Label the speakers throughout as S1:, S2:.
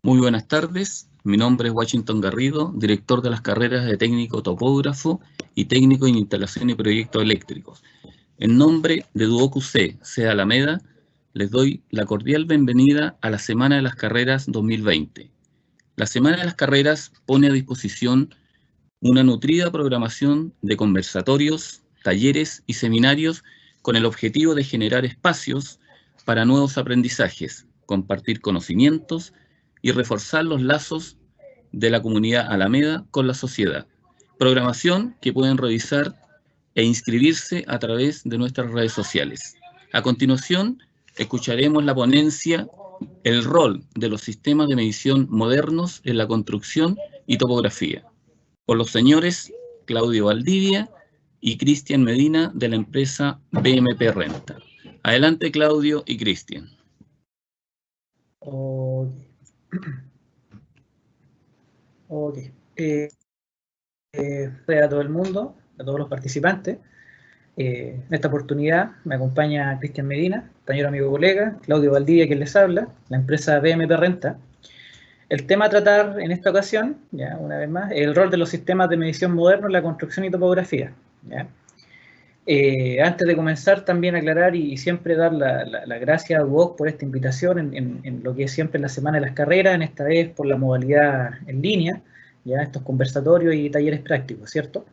S1: Muy buenas tardes, mi nombre es Washington Garrido, director de las carreras de técnico topógrafo y técnico en instalación y proyectos eléctricos. En nombre de Duoc UC, C. Alameda, les doy la cordial bienvenida a la Semana de las Carreras 2020. La Semana de las Carreras pone a disposición una nutrida programación de conversatorios, talleres y seminarios con el objetivo de generar espacios para nuevos aprendizajes, compartir conocimientos y reforzar los lazos de la comunidad Alameda con la sociedad. Programación que pueden revisar e inscribirse a través de nuestras redes sociales. A continuación, escucharemos la ponencia El rol de los sistemas de medición modernos en la construcción y topografía, por los señores Claudio Valdivia y Cristian Medina de la empresa BMP Renta. Adelante, Claudio y Cristian.
S2: A todo el mundo, a todos los participantes. En esta oportunidad me acompaña Cristian Medina, compañero, amigo, colega, Claudio Valdivia, quien les habla, la empresa BMP Renta. El tema a tratar en esta ocasión, ya una vez más, el rol de los sistemas de medición modernos en la construcción y topografía. ¿Ya? Antes de comenzar, también aclarar y siempre dar la gracia a Duoc por esta invitación en lo que es siempre la Semana de las Carreras, en esta vez por la modalidad en línea, ya estos conversatorios y talleres prácticos, ¿cierto?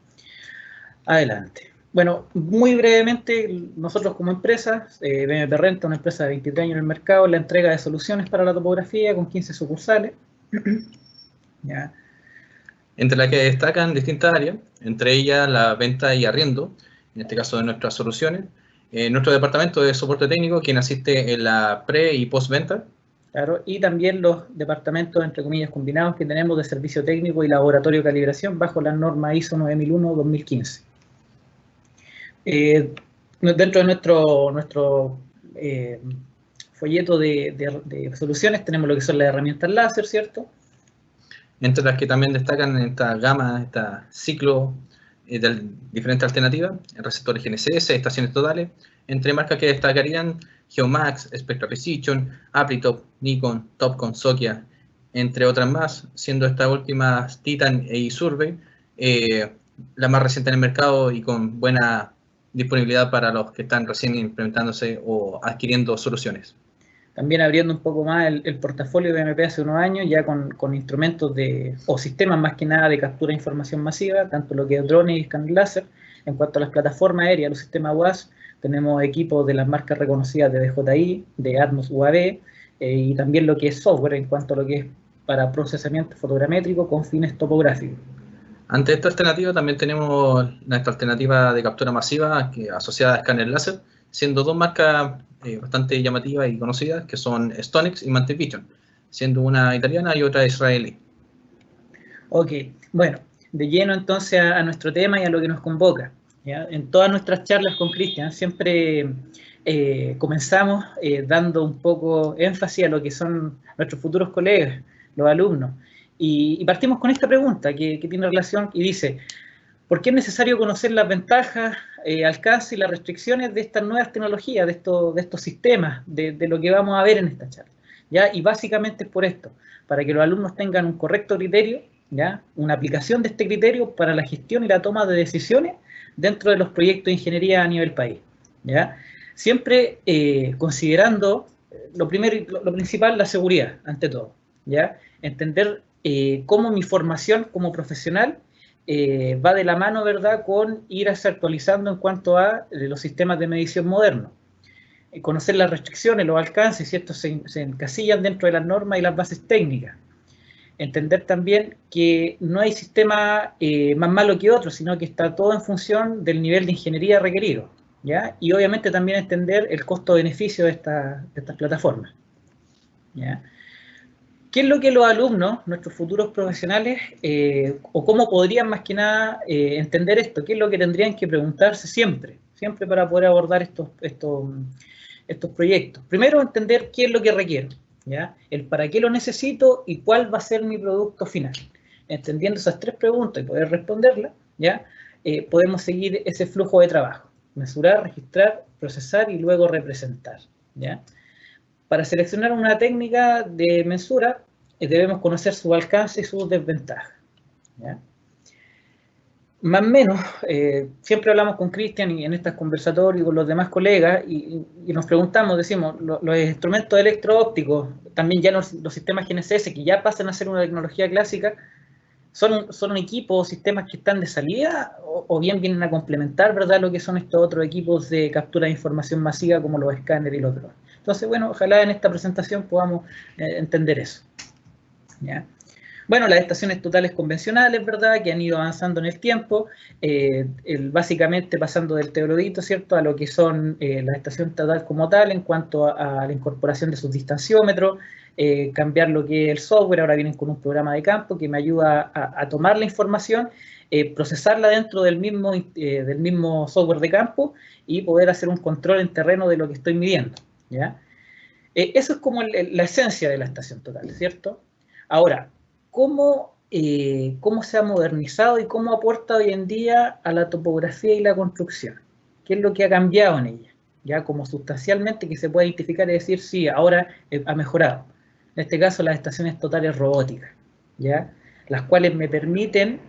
S2: Adelante. Bueno, muy brevemente, nosotros como empresa, BMP Renta, una empresa de 23 años en el mercado, en la entrega de soluciones para la topografía con 15 sucursales. ¿Ya?
S3: Entre las que destacan distintas áreas, entre ellas la venta y arriendo, en este caso de nuestras soluciones, nuestro departamento de soporte técnico, quien asiste en la pre- y postventa.
S2: Claro, y también los departamentos, entre comillas, combinados que tenemos de servicio técnico y laboratorio de calibración bajo la norma ISO 9001-2015. Dentro de nuestro folleto de soluciones tenemos lo que son las herramientas láser, ¿cierto?
S3: Entre las que también destacan en esta gama, este ciclo de diferentes alternativas, receptores GNSS, estaciones totales, entre marcas que destacarían Geomax, Spectra Precision, Apritop, Nikon, Topcon, Sokia, entre otras más, siendo estas últimas Titan e iSurvey la más reciente en el mercado y con buena disponibilidad para los que están recién implementándose o adquiriendo soluciones.
S2: También abriendo un poco más el portafolio de BMP hace unos años, ya con instrumentos o sistemas más que nada de captura de información masiva, tanto lo que es drones y escáner láser. En cuanto a las plataformas aéreas, los sistemas UAS, tenemos equipos de las marcas reconocidas de DJI, de Atmos UAV, y también lo que es software en cuanto a lo que es para procesamiento fotogramétrico con fines topográficos.
S3: Ante esta alternativa también tenemos nuestra alternativa de captura masiva asociada a escáner láser, siendo dos marcas bastante llamativas y conocidas, que son Stonix y Mantic Vision, siendo una italiana y otra israelí.
S2: Ok, bueno, de lleno entonces a nuestro tema y a lo que nos convoca. ¿Ya? En todas nuestras charlas con Cristian siempre comenzamos dando un poco énfasis a lo que son nuestros futuros colegas, los alumnos. Y partimos con esta pregunta que tiene relación y dice: ¿por qué es necesario conocer las ventajas, alcance y las restricciones de estas nuevas tecnologías, de estos sistemas, de lo que vamos a ver en esta charla? ¿Ya? Y básicamente es por esto, para que los alumnos tengan un correcto criterio, ¿ya? Una aplicación de este criterio para la gestión y la toma de decisiones dentro de los proyectos de ingeniería a nivel país. ¿Ya? Siempre considerando lo primero y lo principal, la seguridad, ante todo. ¿Ya? Entender cómo mi formación como profesional va de la mano, ¿verdad?, con irse actualizando en cuanto a los sistemas de medición modernos. Conocer las restricciones, los alcances, si estos se encasillan dentro de las normas y las bases técnicas. Entender también que no hay sistema más malo que otro, sino que está todo en función del nivel de ingeniería requerido, ¿ya? Y obviamente también entender el costo-beneficio de estas plataformas, ¿ya? ¿Qué es lo que los alumnos, nuestros futuros profesionales, o cómo podrían más que nada entender esto? ¿Qué es lo que tendrían que preguntarse siempre para poder abordar estos proyectos? Primero, entender qué es lo que requiero, ¿ya? El para qué lo necesito y cuál va a ser mi producto final. Entendiendo esas tres preguntas y poder responderlas, ¿ya? Podemos seguir ese flujo de trabajo: mesurar, registrar, procesar y luego representar, ¿ya? Para seleccionar una técnica de mensura, debemos conocer su alcance y sus desventajas, ¿ya? Más o menos, siempre hablamos con Cristian y en estos conversatorios y con los demás colegas y nos preguntamos, decimos, los instrumentos electro-ópticos, también ya los sistemas GNSS que ya pasan a ser una tecnología clásica, son equipos o sistemas que están de salida o bien vienen a complementar, ¿verdad?, lo que son estos otros equipos de captura de información masiva como los escáneres y los drones. Entonces, bueno, ojalá en esta presentación podamos entender eso, ¿ya? Bueno, las estaciones totales convencionales, ¿verdad?, que han ido avanzando en el tiempo, básicamente pasando del teodolito, ¿cierto?, a lo que son la estación total como tal en cuanto a la incorporación de sus distanciómetros, cambiar lo que es el software. Ahora vienen con un programa de campo que me ayuda a tomar la información, procesarla dentro del mismo software de campo y poder hacer un control en terreno de lo que estoy midiendo, ¿ya? Eso es como la esencia de la estación total, ¿cierto? Ahora, ¿cómo se ha modernizado y cómo aporta hoy en día a la topografía y la construcción? ¿Qué es lo que ha cambiado en ella? Ya como sustancialmente que se puede identificar y decir, sí, ahora ha mejorado. En este caso, las estaciones totales robóticas, ¿ya? Las cuales me permiten,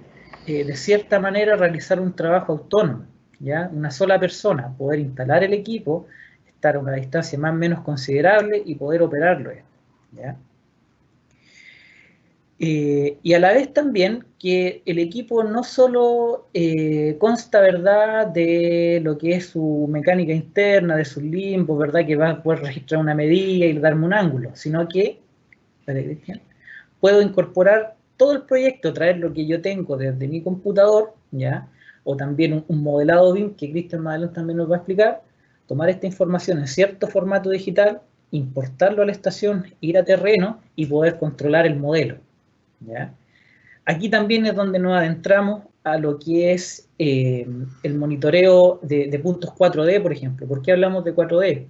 S2: de cierta manera, realizar un trabajo autónomo, ¿ya? Una sola persona, poder instalar el equipo, estar a una distancia más o menos considerable y poder operarlo, ¿ya? Y a la vez también que el equipo no solo consta, ¿verdad?, de lo que es su mecánica interna, de sus limbos, ¿verdad?, que va a poder registrar una medida y darme un ángulo, sino que puedo incorporar todo el proyecto, traer lo que yo tengo desde mi computador, ¿ya?, o también un modelado BIM, que Cristian más adelante también nos va a explicar, tomar esta información en cierto formato digital, importarlo a la estación, ir a terreno y poder controlar el modelo, ¿ya? Aquí también es donde nos adentramos a lo que es el monitoreo de puntos 4D, por ejemplo. ¿Por qué hablamos de 4D?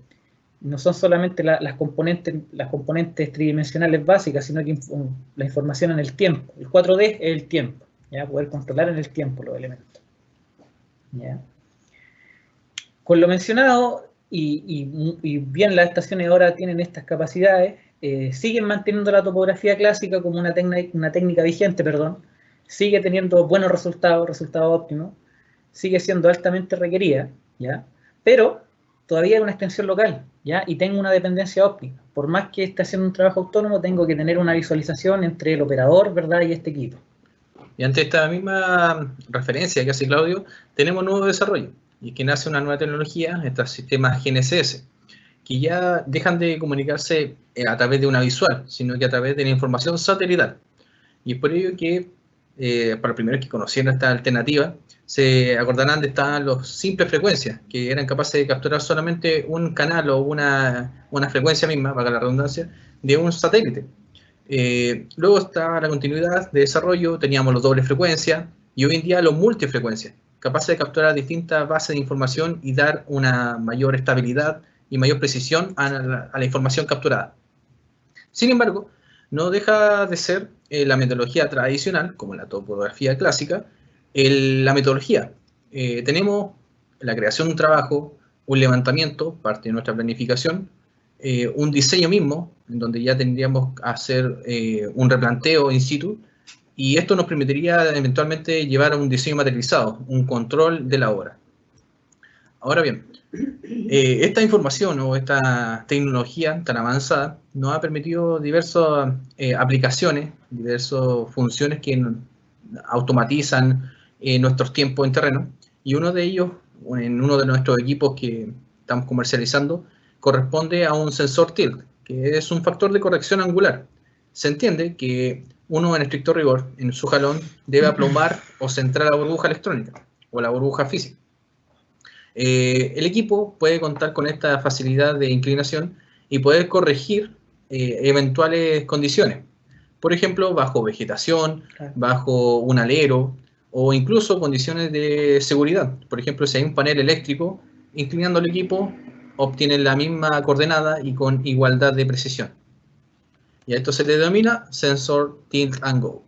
S2: No son solamente las componentes tridimensionales básicas, sino que la información en el tiempo. El 4D es el tiempo, ¿ya? Poder controlar en el tiempo los elementos, ¿ya? Con lo mencionado, y bien las estaciones ahora tienen estas capacidades, siguen manteniendo la topografía clásica como una técnica vigente, perdón, sigue teniendo buenos resultados óptimos, sigue siendo altamente requerida, ¿ya? Pero todavía hay una extensión local, ¿ya? Y tengo una dependencia óptica. Por más que esté haciendo un trabajo autónomo, tengo que tener una visualización entre el operador, ¿verdad?, y este equipo.
S3: Y ante esta misma referencia que hace Claudio, tenemos nuevo desarrollo, y que nace una nueva tecnología, estos sistemas GNSS, que ya dejan de comunicarse a través de una visual, sino que a través de la información satelital. Y es por ello que, para los primeros que conocieron esta alternativa, se acordarán de estas los simples frecuencias, que eran capaces de capturar solamente un canal o una frecuencia misma, valga la redundancia, de un satélite. Luego está la continuidad de desarrollo, teníamos los dobles frecuencias, y hoy en día los multifrecuencias, capaces de capturar distintas bases de información y dar una mayor estabilidad y mayor precisión a la información capturada. Sin embargo, no deja de ser la metodología tradicional, como la topografía clásica, la metodología. Tenemos la creación de un trabajo, un levantamiento, parte de nuestra planificación, un diseño mismo, en donde ya tendríamos que hacer un replanteo in situ, y esto nos permitiría eventualmente llevar a un diseño materializado, un control de la obra. Ahora bien, esta información o esta tecnología tan avanzada nos ha permitido diversas aplicaciones, diversas funciones que automatizan nuestros tiempos en terreno, y uno de ellos, en uno de nuestros equipos que estamos comercializando, corresponde a un sensor tilt, que es un factor de corrección angular. Se entiende que uno, en estricto rigor, en su jalón, debe aplomar o centrar la burbuja electrónica o la burbuja física. El equipo puede contar con esta facilidad de inclinación y poder corregir eventuales condiciones. Por ejemplo, bajo vegetación, bajo un alero o incluso condiciones de seguridad. Por ejemplo, si hay un panel eléctrico, inclinando el equipo, obtiene la misma coordenada y con igualdad de precisión. Y a esto se le denomina Sensor Tilt and Go.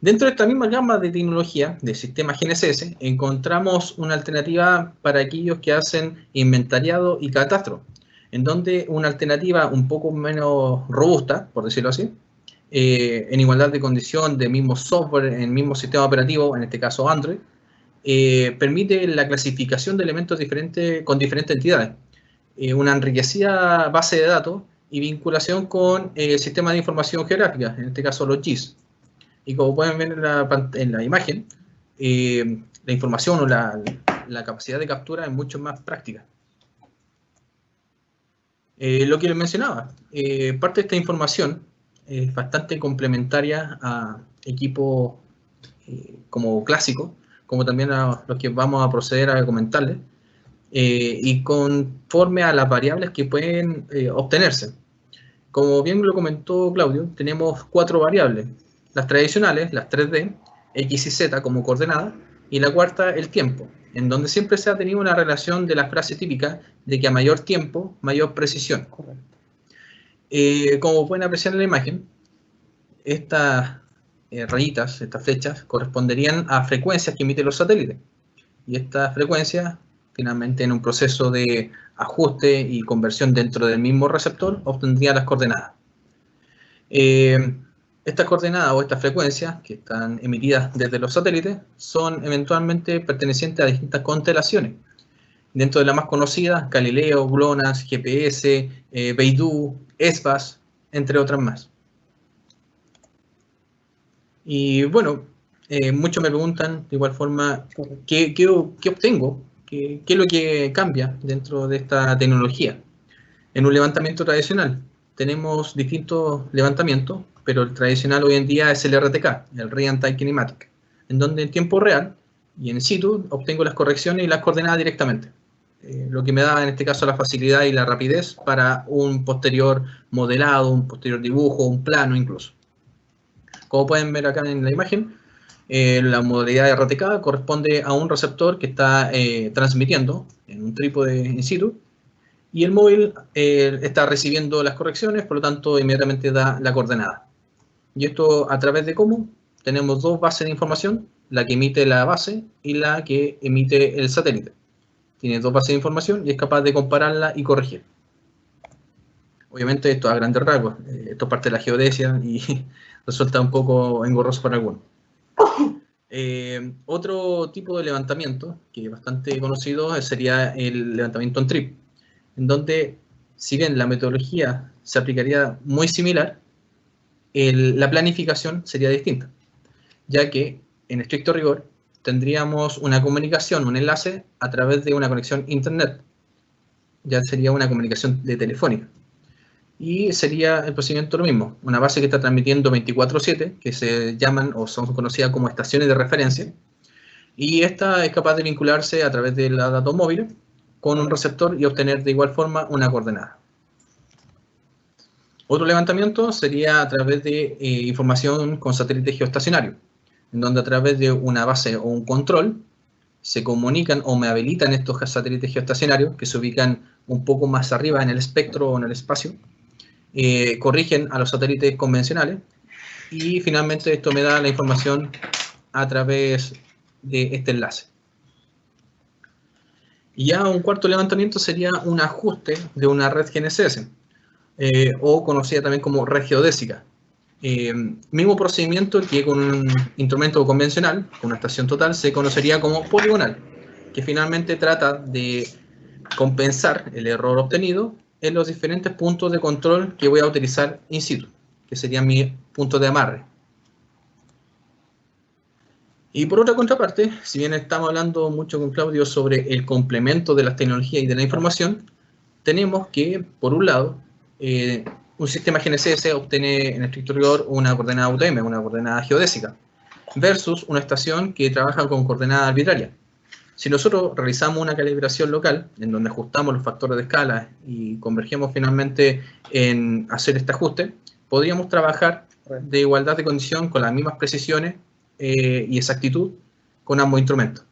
S3: Dentro de esta misma gama de tecnología de sistemas GNSS, encontramos una alternativa para aquellos que hacen inventariado y catastro. en donde una alternativa un poco menos robusta, por decirlo así, en igualdad de condición, de mismo software, en el mismo sistema operativo, en este caso Android, permite la clasificación de elementos diferentes con diferentes entidades, una enriquecida base de datos y vinculación con sistemas de información geográfica, en este caso los GIS. Y como pueden ver en la imagen, la información o la capacidad de captura es mucho más práctica. Lo que les mencionaba, parte de esta información es bastante complementaria a equipos como clásicos, como también a los que vamos a proceder a comentarles, y conforme a las variables que pueden obtenerse. Como bien lo comentó Claudio, tenemos 4 variables, las tradicionales, las 3D, X y Z como coordenada, y la cuarta, el tiempo, en donde siempre se ha tenido una relación de la frase típica de que a mayor tiempo, mayor precisión.
S2: Correcto.
S3: Como pueden apreciar en la imagen, estas rayitas, estas flechas, corresponderían a frecuencias que emiten los satélites. Y estas frecuencias, finalmente en un proceso de ajuste y conversión dentro del mismo receptor, obtendría las coordenadas. Estas coordenadas o estas frecuencias que están emitidas desde los satélites son eventualmente pertenecientes a distintas constelaciones. Dentro de las más conocidas, Galileo, GLONASS, GPS, Beidou, ESPAS, entre otras más. Y bueno, muchos me preguntan de igual forma, ¿qué obtengo? ¿Qué es lo que cambia dentro de esta tecnología? En un levantamiento tradicional tenemos distintos levantamientos, pero el tradicional hoy en día es el RTK, el Real Time Kinematic, en donde en tiempo real y in situ obtengo las correcciones y las coordenadas directamente. Lo que me da en este caso la facilidad y la rapidez para un posterior modelado, un posterior dibujo, un plano incluso. Como pueden ver acá en la imagen, la modalidad de RTK corresponde a un receptor que está transmitiendo en un trípode in situ, y el móvil está recibiendo las correcciones, por lo tanto inmediatamente da la coordenada. Y esto a través de cómo tenemos 2 bases de información, la que emite la base y la que emite el satélite. Tiene 2 bases de información y es capaz de compararla y corregir. Obviamente esto a grandes rasgos, esto es parte de la geodesia y resulta un poco engorroso para algunos. Otro tipo de levantamiento que es bastante conocido sería el levantamiento en trip, en donde, si bien la metodología se aplicaría muy similar, la planificación sería distinta, ya que, en estricto rigor, tendríamos una comunicación, un enlace a través de una conexión internet, ya sería una comunicación de telefónica. Y sería el procedimiento lo mismo, una base que está transmitiendo 24/7, que se llaman o son conocidas como estaciones de referencia, y esta es capaz de vincularse a través de la datos móviles con un receptor y obtener de igual forma una coordenada. Otro levantamiento sería a través de información con satélite geoestacionario, en donde a través de una base o un control se comunican o me habilitan estos satélites geoestacionarios que se ubican un poco más arriba en el espectro o en el espacio, corrigen a los satélites convencionales y finalmente esto me da la información a través de este enlace. Y ya un cuarto levantamiento sería un ajuste de una red GNSS, o conocida también como red geodésica. Mismo procedimiento que con un instrumento convencional, con una estación total, se conocería como poligonal, que finalmente trata de compensar el error obtenido en los diferentes puntos de control que voy a utilizar in situ, que serían mis puntos de amarre. Y por otra contraparte, si bien estamos hablando mucho con Claudio sobre el complemento de las tecnologías y de la información, tenemos que, por un lado, un sistema GNSS obtiene en estricto rigor una coordenada UTM, una coordenada geodésica, versus una estación que trabaja con coordenada arbitraria. Si nosotros realizamos una calibración local, en donde ajustamos los factores de escala y convergemos finalmente en hacer este ajuste, podríamos trabajar de igualdad de condición con las mismas precisiones y exactitud con ambos instrumentos.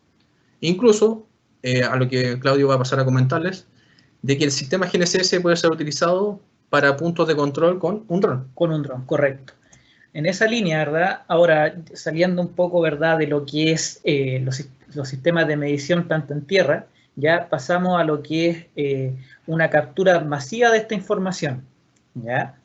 S3: Incluso, a lo que Claudio va a pasar a comentarles, de que el sistema GNSS puede ser utilizado para puntos de control con un dron.
S2: Con un dron, correcto. En esa línea, ¿verdad? Ahora, saliendo un poco, ¿verdad?, de lo que es los sistemas de medición tanto en tierra ya pasamos a lo que es una captura masiva de esta información, ¿ya?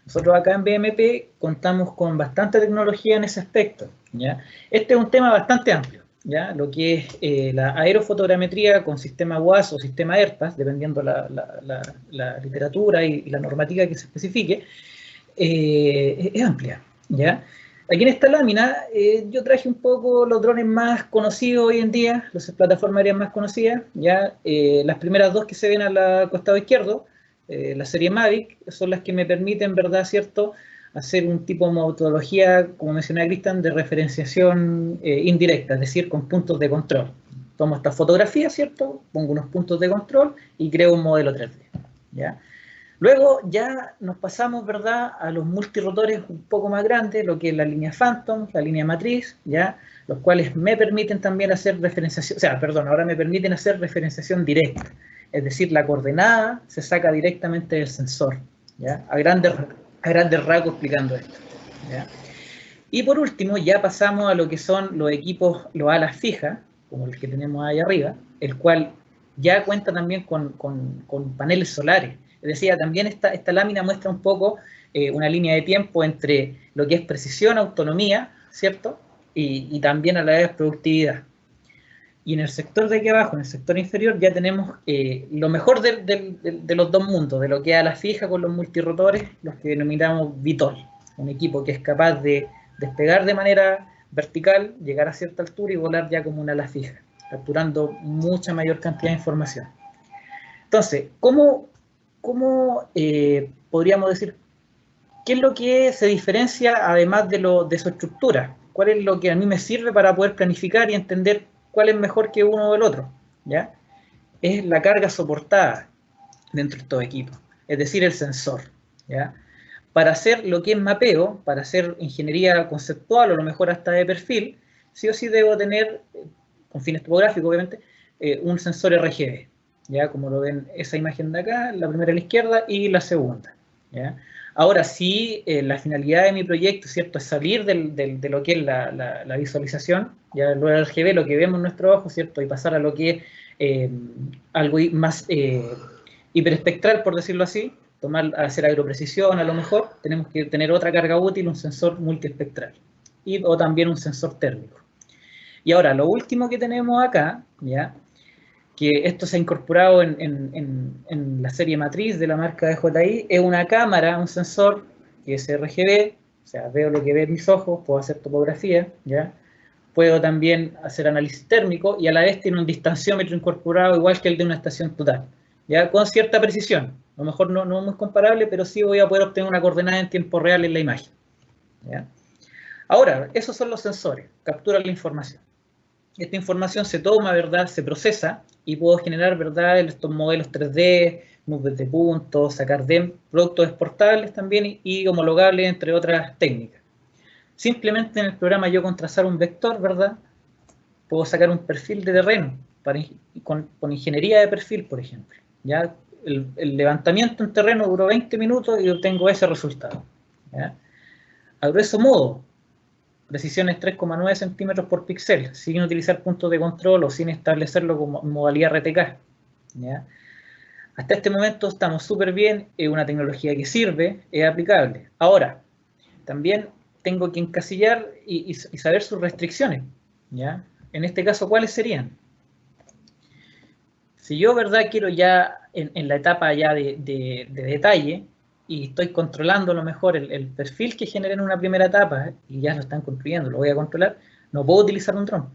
S2: Nosotros acá en BMP contamos con bastante tecnología en ese aspecto, ¿ya? Este es un tema bastante amplio, ¿ya? Lo que es la aerofotogrametría con sistema WAS o sistema ERTAS, dependiendo la literatura y la normativa que se especifique, es amplia, ¿ya? Aquí en esta lámina yo traje un poco los drones más conocidos hoy en día, las plataformas aéreas más conocidas, ¿ya? Las primeras dos que se ven al costado izquierdo, la serie Mavic, son las que me permiten, ¿verdad, cierto?, hacer un tipo de metodología, como mencionaba Cristian, de referenciación indirecta, es decir, con puntos de control. Tomo esta fotografía, ¿cierto?, pongo unos puntos de control y creo un modelo 3D, ¿ya? Luego ya nos pasamos, ¿verdad?, a los multirotores un poco más grandes, lo que es la línea Phantom, la línea Matriz, ¿ya?, los cuales me permiten también hacer referenciación, ahora me permiten hacer referenciación directa, es decir, la coordenada se saca directamente del sensor, ¿ya?, a grandes rasgos explicando esto, ¿ya? Y por último ya pasamos a lo que son los equipos, los alas fijas, como el que tenemos ahí arriba, el cual ya cuenta también con paneles solares. Es decir, también esta lámina muestra un poco una línea de tiempo entre lo que es precisión, autonomía, ¿cierto? Y también a la vez productividad. Y en el sector de aquí abajo, en el sector inferior, ya tenemos lo mejor de los dos mundos, de lo que es a la fija con los multirotores, los que denominamos VTOL, un equipo que es capaz de despegar de manera vertical, llegar a cierta altura y volar ya como una ala fija, capturando mucha mayor cantidad de información. Entonces, ¿cómo podríamos decir qué es lo que se diferencia además de su estructura? ¿Cuál es lo que a mí me sirve para poder planificar y entender cuál es mejor que uno o el otro? ¿Ya? Es la carga soportada dentro de estos equipos, es decir, el sensor, ¿ya? Para hacer lo que es mapeo, para hacer ingeniería conceptual o a lo mejor hasta de perfil, sí o sí debo tener, con fines topográficos obviamente, un sensor RGB, ¿ya? Como lo ven esa imagen de acá, la primera a la izquierda y la segunda, ¿ya? Ahora sí, la finalidad de mi proyecto, ¿cierto?, es salir de lo que es la visualización, ya lo RGB, lo que vemos en nuestro ojo, ¿cierto?, y pasar a lo que es algo más hiperespectral, por decirlo así, hacer agroprecisión a lo mejor, tenemos que tener otra carga útil, un sensor multiespectral, o también un sensor térmico. Y ahora, lo último que tenemos acá, ¿ya?, que esto se ha incorporado en la serie matriz de la marca DJI, es una cámara, un sensor que es RGB, o sea, veo lo que ven mis ojos, puedo hacer topografía, ¿ya? Puedo también hacer análisis térmico y a la vez tiene un distanciómetro incorporado igual que el de una estación total, ¿ya? Con cierta precisión, a lo mejor no es muy comparable, pero sí voy a poder obtener una coordenada en tiempo real en la imagen, ¿ya? Ahora, esos son los sensores, capturan la información. Esta información se toma, ¿verdad?, se procesa y puedo generar, ¿verdad?, estos modelos 3D, nubes de puntos, sacar productos exportables también y homologables, entre otras técnicas. Simplemente en el programa yo con trazar un vector, ¿verdad?, puedo sacar un perfil de terreno con ingeniería de perfil, por ejemplo. ¿Ya? El levantamiento en terreno duró 20 minutos y obtengo ese resultado. ¿Ya? A grueso modo, precisiones 3,9 centímetros por píxel, sin utilizar puntos de control o sin establecerlo como modalidad RTK. ¿Ya? Hasta este momento estamos súper bien, es una tecnología que sirve, es aplicable. Ahora, también tengo que encasillar y saber sus restricciones. ¿Ya? En este caso, ¿cuáles serían? Si yo, ¿verdad?, quiero ya en la etapa ya de detalle, y estoy controlando a lo mejor el perfil que generé en una primera etapa, y ya lo están construyendo, lo voy a controlar, no puedo utilizar un dron.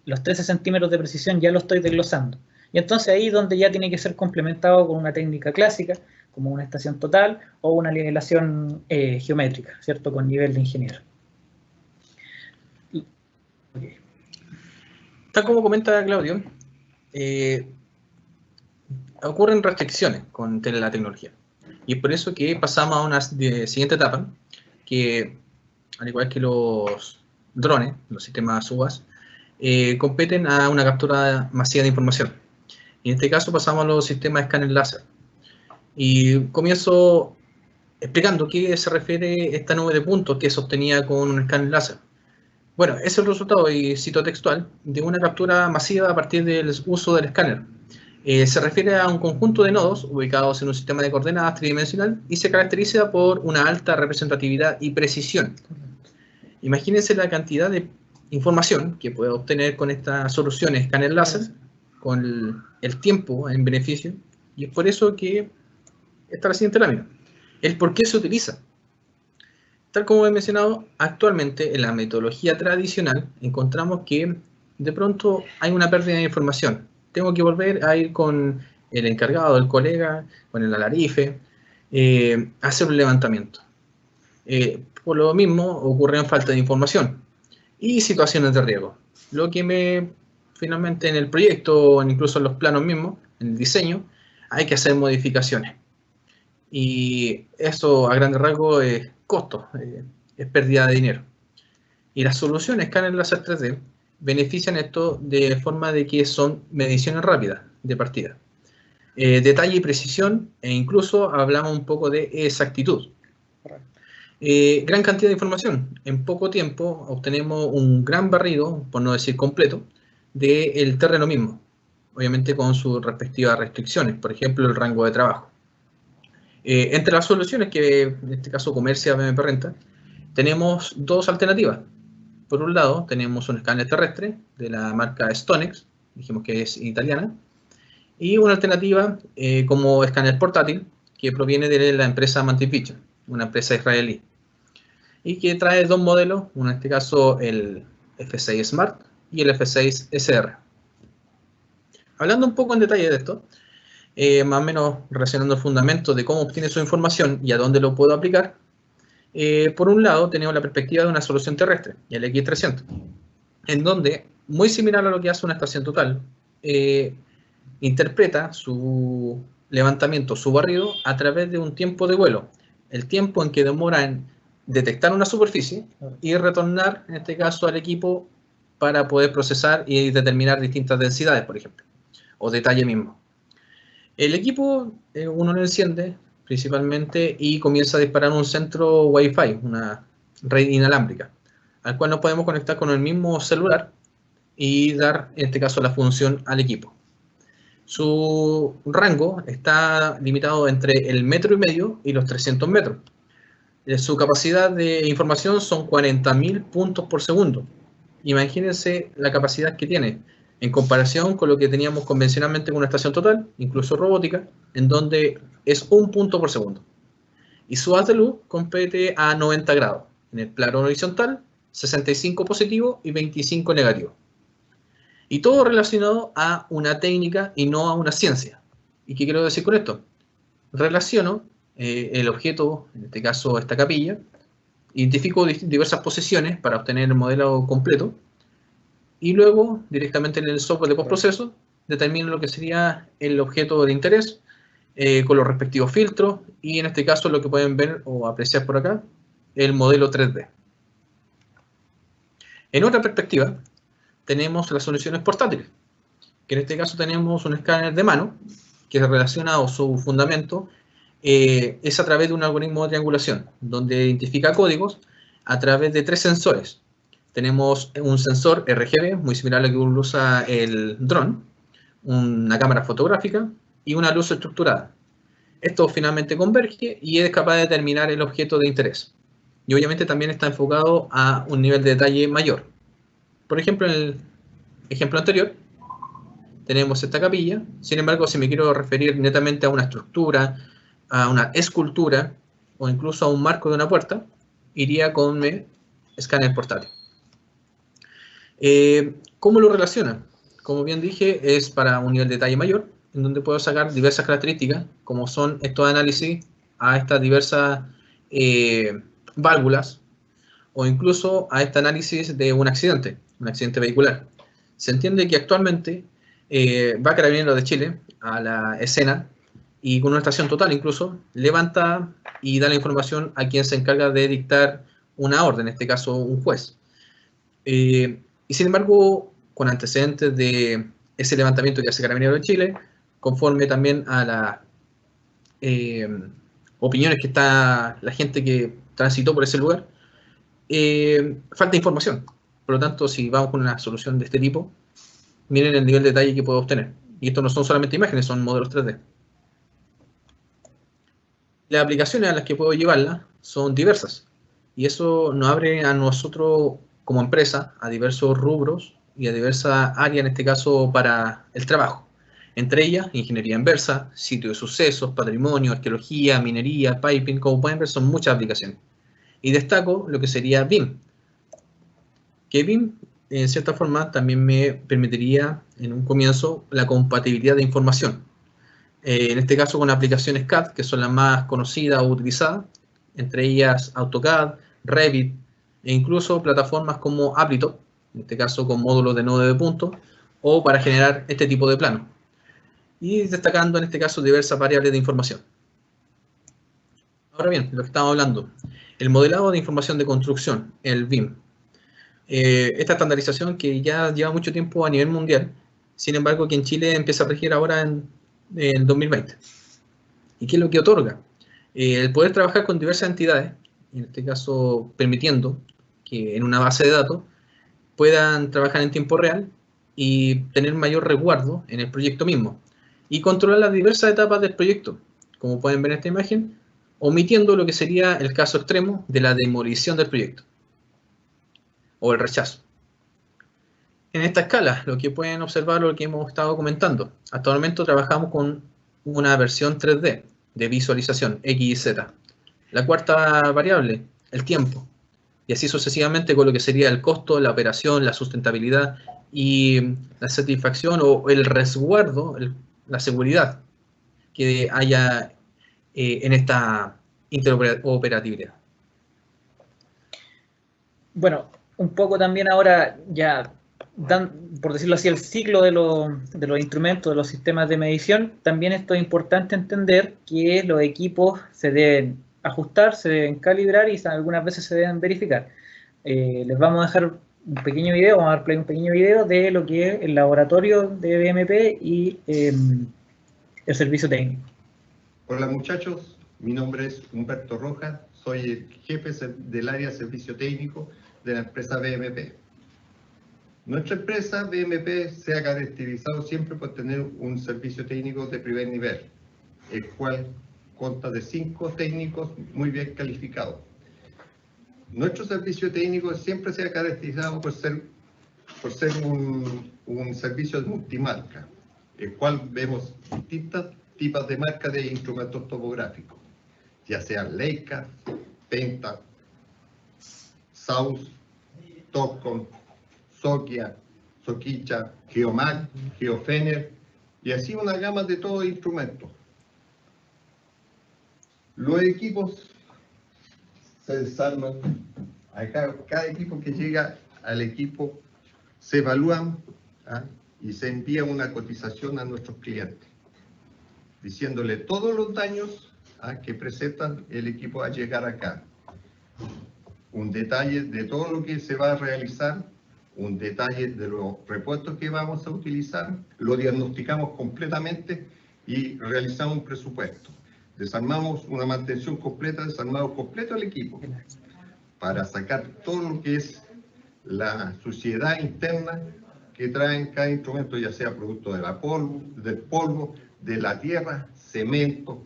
S2: Los 13 centímetros de precisión ya lo estoy desglosando. Y entonces ahí es donde ya tiene que ser complementado con una técnica clásica, como una estación total o una nivelación geométrica, ¿cierto?, con nivel de ingeniero.
S3: Okay. Tal como comenta Claudio, ocurren restricciones con la tecnología. Y es por eso que pasamos a una siguiente etapa, que al igual que los drones, los sistemas UAS, competen a una captura masiva de información. Y en este caso pasamos a los sistemas de escáner láser. Y comienzo explicando qué se refiere esta nube de puntos que se obtenía con un escáner láser. Bueno, es el resultado, y cito textual, de una captura masiva a partir del uso del escáner. Se refiere a un conjunto de nodos ubicados en un sistema de coordenadas tridimensional y se caracteriza por una alta representatividad y precisión. Imagínense la cantidad de información que puede obtener con esta solución escáner láser, con el tiempo en beneficio, y es por eso que está la siguiente lámina. El por qué se utiliza. Tal como he mencionado, actualmente en la metodología tradicional encontramos que de pronto hay una pérdida de información. Tengo que volver a ir con el encargado, el colega, con el alarife, a hacer un levantamiento. Por lo mismo ocurre en falta de información y situaciones de riesgo. Lo que finalmente en el proyecto o incluso en los planos mismos, en el diseño, hay que hacer modificaciones. Y eso a grandes rasgos es costo, es pérdida de dinero. Y las soluciones escáner láser 3D benefician esto de forma de que son mediciones rápidas de partida. Detalle y precisión, e incluso hablamos un poco de exactitud. Gran cantidad de información. En poco tiempo obtenemos un gran barrido, por no decir completo, del terreno mismo. Obviamente con sus respectivas restricciones, por ejemplo, el rango de trabajo. Entre las soluciones que, en este caso, Comercia BMP Renta, tenemos dos alternativas. Por un lado, tenemos un escáner terrestre de la marca Stonex, dijimos que es italiana, y una alternativa como escáner portátil que proviene de la empresa Mantis Vision, una empresa israelí, y que trae dos modelos, en este caso el F6 Smart y el F6 SR. Hablando un poco en detalle de esto, más o menos relacionando el fundamento de cómo obtiene su información y a dónde lo puedo aplicar, por un lado tenemos la perspectiva de una solución terrestre, el X300, en donde, muy similar a lo que hace una estación total, interpreta su levantamiento, su barrido, a través de un tiempo de vuelo, el tiempo en que demora en detectar una superficie y retornar, en este caso, al equipo para poder procesar y determinar distintas densidades, por ejemplo, o detalle mismo. El equipo uno lo enciende principalmente y comienza a disparar un centro Wi-Fi, una red inalámbrica, al cual nos podemos conectar con el mismo celular y dar, en este caso, la función al equipo. Su rango está limitado entre el 1,5 metros y los 300 metros. Su capacidad de información son 40.000 puntos por segundo. Imagínense la capacidad que tiene en comparación con lo que teníamos convencionalmente con una estación total, incluso robótica, en donde es 1 punto por segundo. Y su haz de luz compete a 90 grados. En el plano horizontal, 65 positivo y 25 negativo. Y todo relacionado a una técnica y no a una ciencia. ¿Y qué quiero decir con esto? Relaciono el objeto, en este caso esta capilla, identifico diversas posiciones para obtener el modelo completo, y luego, directamente en el software de postproceso, determino lo que sería el objeto de interés, con los respectivos filtros, y en este caso lo que pueden ver o apreciar por acá, el modelo 3D. En otra perspectiva, tenemos las soluciones portátiles, que en este caso tenemos un escáner de mano, que relaciona o su fundamento es a través de un algoritmo de triangulación, donde identifica códigos a través de 3 sensores. Tenemos un sensor RGB, muy similar a lo que usa el dron, una cámara fotográfica y una luz estructurada. Esto finalmente converge y es capaz de determinar el objeto de interés. Y obviamente también está enfocado a un nivel de detalle mayor. Por ejemplo, en el ejemplo anterior, tenemos esta capilla. Sin embargo, si me quiero referir netamente a una estructura, a una escultura o incluso a un marco de una puerta, iría con mi escáner portátil. ¿Cómo lo relaciona? Como bien dije, es para un nivel de detalle mayor, en donde puedo sacar diversas características, como son estos análisis a estas diversas válvulas, o incluso a este análisis de un accidente vehicular. Se entiende que actualmente va Carabineros de Chile a la escena y con una estación total incluso, levanta y da la información a quien se encarga de dictar una orden, en este caso un juez. Y sin embargo, con antecedentes de ese levantamiento que hace Carabineros de Chile, conforme también a las opiniones que está la gente que transitó por ese lugar, falta información. Por lo tanto, si vamos con una solución de este tipo, miren el nivel de detalle que puedo obtener. Y esto no son solamente imágenes, son modelos 3D. Las aplicaciones a las que puedo llevarla son diversas. Y eso nos abre a nosotros como empresa a diversos rubros y a diversas áreas, en este caso para el trabajo. Entre ellas, ingeniería inversa, sitio de sucesos, patrimonio, arqueología, minería, piping. Como pueden ver, son muchas aplicaciones. Y destaco lo que sería BIM. Que BIM, en cierta forma, también me permitiría, en un comienzo, la compatibilidad de información. En este caso con aplicaciones CAD, que son las más conocidas o utilizadas, entre ellas AutoCAD, Revit, e incluso plataformas como Applitop, en este caso con módulos de nodo de puntos, o para generar este tipo de plano. Y destacando en este caso diversas variables de información. Ahora bien, lo que estamos hablando, el modelado de información de construcción, el BIM. Esta estandarización que ya lleva mucho tiempo a nivel mundial, sin embargo que en Chile empieza a regir ahora en el 2020. ¿Y qué es lo que otorga? El poder trabajar con diversas entidades, en este caso permitiendo que en una base de datos puedan trabajar en tiempo real y tener mayor resguardo en el proyecto mismo y controlar las diversas etapas del proyecto, como pueden ver en esta imagen, omitiendo lo que sería el caso extremo de la demolición del proyecto o el rechazo. En esta escala, lo que pueden observar, lo que hemos estado comentando, hasta el momento trabajamos con una versión 3D de visualización, X y Z. La cuarta variable, el tiempo. Y así sucesivamente con lo que sería el costo, la operación, la sustentabilidad y la satisfacción o el resguardo, la seguridad que haya en esta interoperatividad.
S2: Bueno, un poco también ahora ya por decirlo así, el ciclo de los instrumentos, de los sistemas de medición. También esto es importante entender que los equipos se deben ajustar, se deben calibrar y algunas veces se deben verificar. Les vamos a dejar un pequeño video, vamos a dar play un pequeño video de lo que es el laboratorio de BMP y el servicio técnico.
S4: Hola muchachos, mi nombre es Humberto Rojas, soy el jefe del área de servicio técnico de la empresa BMP. Nuestra empresa BMP se ha caracterizado siempre por tener un servicio técnico de primer nivel, el cual consta de 5 técnicos muy bien calificados. Nuestro servicio técnico siempre se ha caracterizado por ser un servicio de multimarca, el cual vemos distintos tipos de marcas de instrumentos topográficos, ya sean Leica, Penta, Saus, Topcon, Sokia, Soquicha, Geomac, Geofener, y así una gama de todos instrumentos. Los equipos se desarman, cada equipo que llega al equipo se evalúan y se envía una cotización a nuestros clientes, diciéndole todos los daños que presentan el equipo a llegar acá. Un detalle de todo lo que se va a realizar, un detalle de los repuestos que vamos a utilizar, lo diagnosticamos completamente y realizamos un presupuesto. Desarmamos una mantención completa, desarmamos completo el equipo para sacar todo lo que es la suciedad interna que traen cada instrumento, ya sea producto de del polvo, de la tierra, cemento,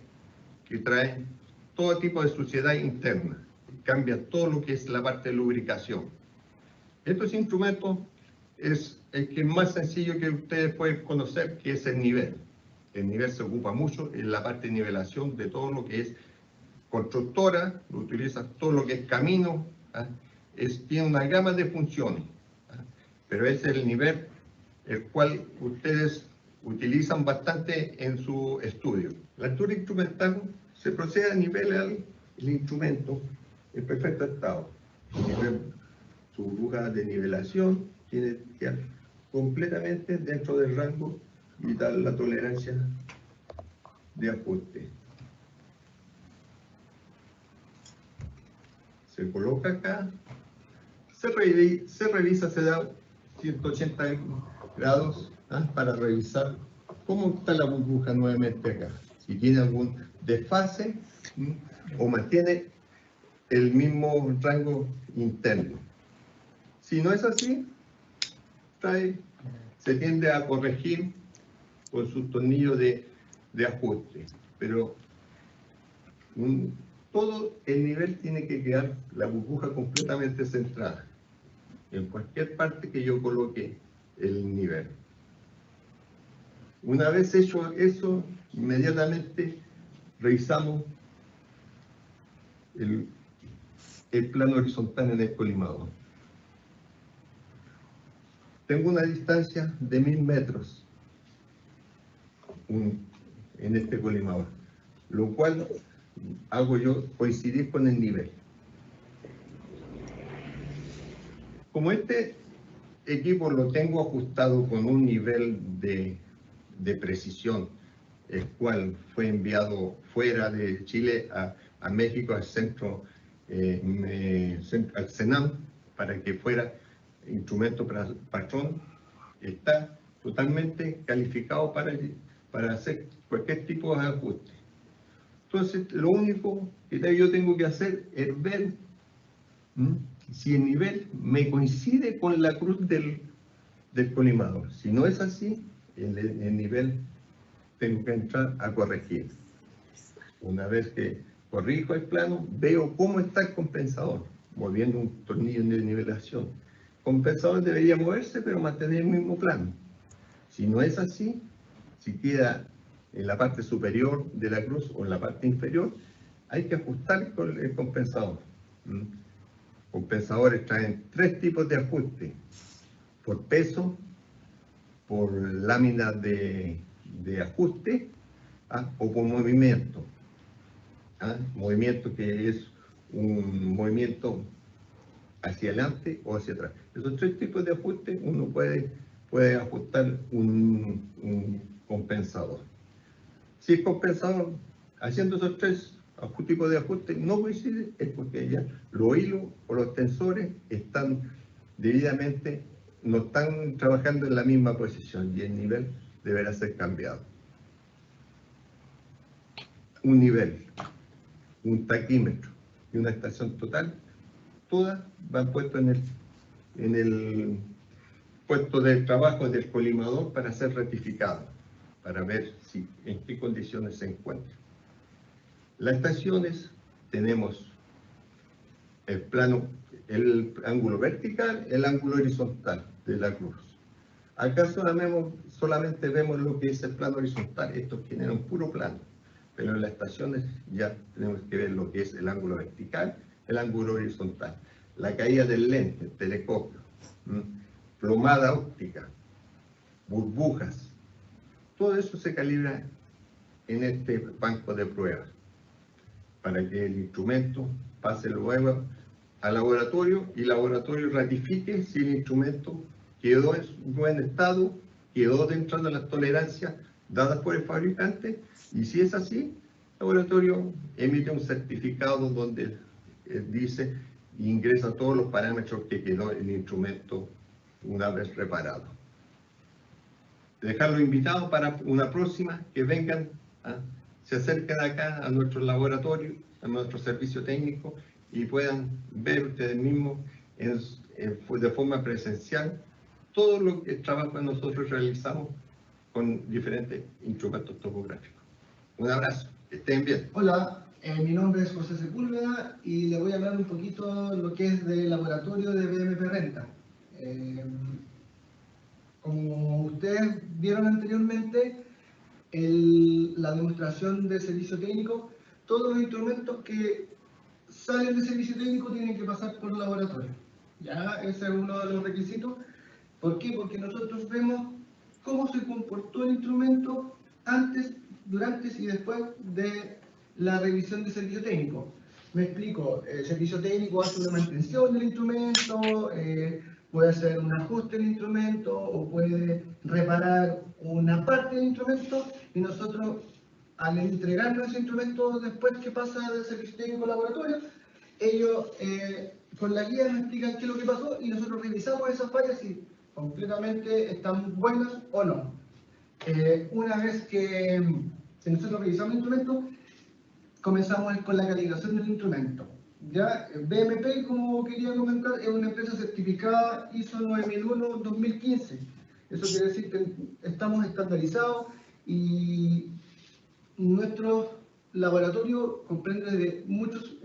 S4: que traen todo tipo de suciedad interna. Cambia todo lo que es la parte de lubricación. Estos instrumentos es el que es más sencillo que ustedes pueden conocer, que es el nivel. El nivel se ocupa mucho en la parte de nivelación de todo lo que es constructora, lo utiliza todo lo que es camino, tiene una gama de funciones, pero es el nivel el cual ustedes utilizan bastante en su estudio. La altura instrumental se procede a nivelar el instrumento en perfecto estado. Su burbuja de nivelación tiene que estar completamente dentro del rango y dar la tolerancia de ajuste. Se coloca acá, se revisa, se da 180 grados para revisar cómo está la burbuja nuevamente acá. Si tiene algún desfase o mantiene el mismo rango interno. Si no es así, se tiende a corregir con sus tornillos de ajuste. Pero todo el nivel tiene que quedar la burbuja completamente centrada en cualquier parte que yo coloque el nivel. Una vez hecho eso, inmediatamente revisamos el plano horizontal en el colimador. Tengo una distancia de 1000 metros en este colimador, lo cual hago yo coincidir con el nivel. Como este equipo lo tengo ajustado con un nivel de precisión, el cual fue enviado fuera de Chile a México, al centro, al CENAM, para que fuera instrumento patrón, está totalmente calificado para hacer cualquier tipo de ajuste. Entonces, lo único que yo tengo que hacer es ver si el nivel me coincide con la cruz del colimador. Si no es así, el nivel tengo que entrar a corregir. Una vez que corrijo el plano, veo cómo está el compensador, moviendo un tornillo de nivelación. El compensador debería moverse, pero mantener el mismo plano. Si no es así, si queda en la parte superior de la cruz o en la parte inferior, hay que ajustar con el compensador. Compensadores traen 3 tipos de ajuste: por peso, por lámina de ajuste, o por movimiento. Movimiento que es un movimiento hacia adelante o hacia atrás. Esos 3 tipos de ajuste uno puede ajustar un compensador. Si el compensador, haciendo esos 3 tipos de ajuste, no coincide, es porque ya los hilos o los tensores están debidamente, no están trabajando en la misma posición y el nivel deberá ser cambiado. Un nivel, un taquímetro y una estación total, todas van puestas en el puesto de trabajo del colimador para ser rectificado, para ver en qué condiciones se encuentra. Las estaciones, tenemos el plano, el ángulo vertical, el ángulo horizontal de la cruz. Acá solamente vemos lo que es el plano horizontal. Esto genera un puro plano, pero en las estaciones ya tenemos que ver lo que es el ángulo vertical, el ángulo horizontal, la caída del lente, el telescopio, plomada óptica, burbujas. Todo eso se calibra en este banco de pruebas para que el instrumento pase luego al laboratorio y el laboratorio ratifique si el instrumento quedó en buen estado, quedó dentro de las tolerancias dadas por el fabricante, y si es así, el laboratorio emite un certificado donde dice e ingresa todos los parámetros que quedó el instrumento una vez reparado. Dejarlos invitados para una próxima, que vengan, se acerquen acá a nuestro laboratorio, a nuestro servicio técnico, y puedan ver ustedes mismos de forma presencial todo lo que el trabajo que nosotros realizamos con diferentes instrumentos topográficos. Un abrazo, que estén bien.
S5: Hola, mi nombre es José Sepúlveda y le voy a hablar un poquito lo que es del laboratorio de BMP Renta. Como ustedes vieron anteriormente, la demostración de servicio técnico, todos los instrumentos que salen de servicio técnico tienen que pasar por el laboratorio. Ya, ese es uno de los requisitos. ¿Por qué? Porque nosotros vemos cómo se comportó el instrumento antes, durante y después de la revisión de servicio técnico. Me explico, el servicio técnico hace una mantención del instrumento, puede hacer un ajuste del instrumento o puede reparar una parte del instrumento, y nosotros, al entregarnos ese instrumento después que pasa del servicio técnico al laboratorio, ellos con la guía nos explican qué es lo que pasó y nosotros revisamos esas fallas si completamente están buenas o no. Una vez que nosotros revisamos el instrumento, comenzamos con la calibración del instrumento. Ya, BMP, como quería comentar, es una empresa certificada ISO 9001-2015, Eso quiere decir que estamos estandarizados y nuestro laboratorio comprende de muchos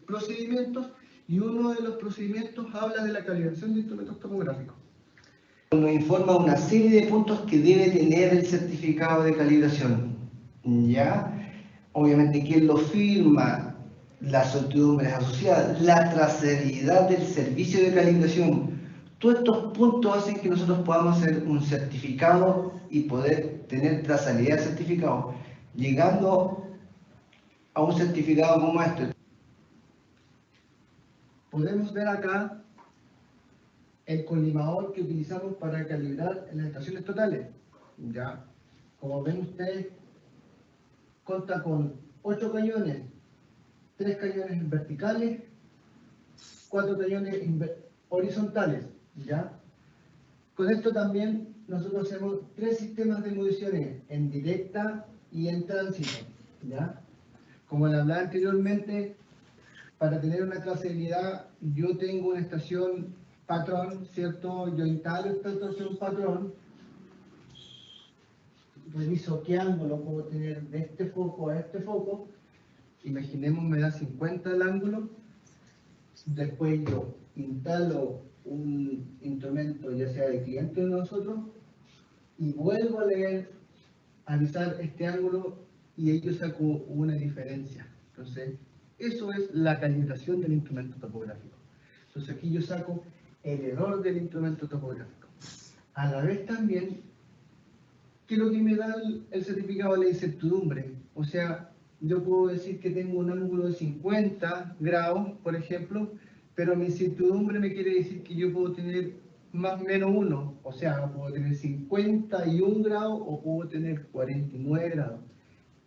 S5: procedimientos, y uno de los procedimientos habla de la calibración de instrumentos topográficos. Nos informa una serie de puntos que debe tener el certificado de calibración. ¿Ya? Obviamente, quién lo firma, las certidumbres asociadas, la trazabilidad del servicio de calibración. Todos estos puntos hacen que nosotros podamos hacer un certificado y poder tener trazabilidad del certificado, llegando a un certificado como este. Podemos ver acá el colimador que utilizamos para calibrar en las estaciones totales. Ya, como ven ustedes, cuenta con 8 cañones, 3 cañones verticales, 4 cañones horizontales. ¿Ya? Con esto también nosotros hacemos 3 sistemas de municiones, en directa y en tránsito. ¿Ya? Como le hablaba anteriormente, para tener una trazabilidad, yo tengo una estación patrón, ¿cierto? Yo instalo esta estación patrón, reviso qué ángulo puedo tener de este foco a este foco. Imaginemos me da 50 el ángulo. Después yo instalo un instrumento, ya sea de cliente de nosotros, y vuelvo a leer, analizar este ángulo, y ahí yo saco una diferencia. Entonces, eso es la calibración del instrumento topográfico. Entonces aquí yo saco el error del instrumento topográfico. A la vez también, ¿qué es lo que me da el certificado de la incertidumbre? O sea, yo puedo decir que tengo un ángulo de 50 grados, por ejemplo, pero mi incertidumbre me quiere decir que yo puedo tener más o menos 1, o sea, puedo tener 51 grados o puedo tener 49 grados.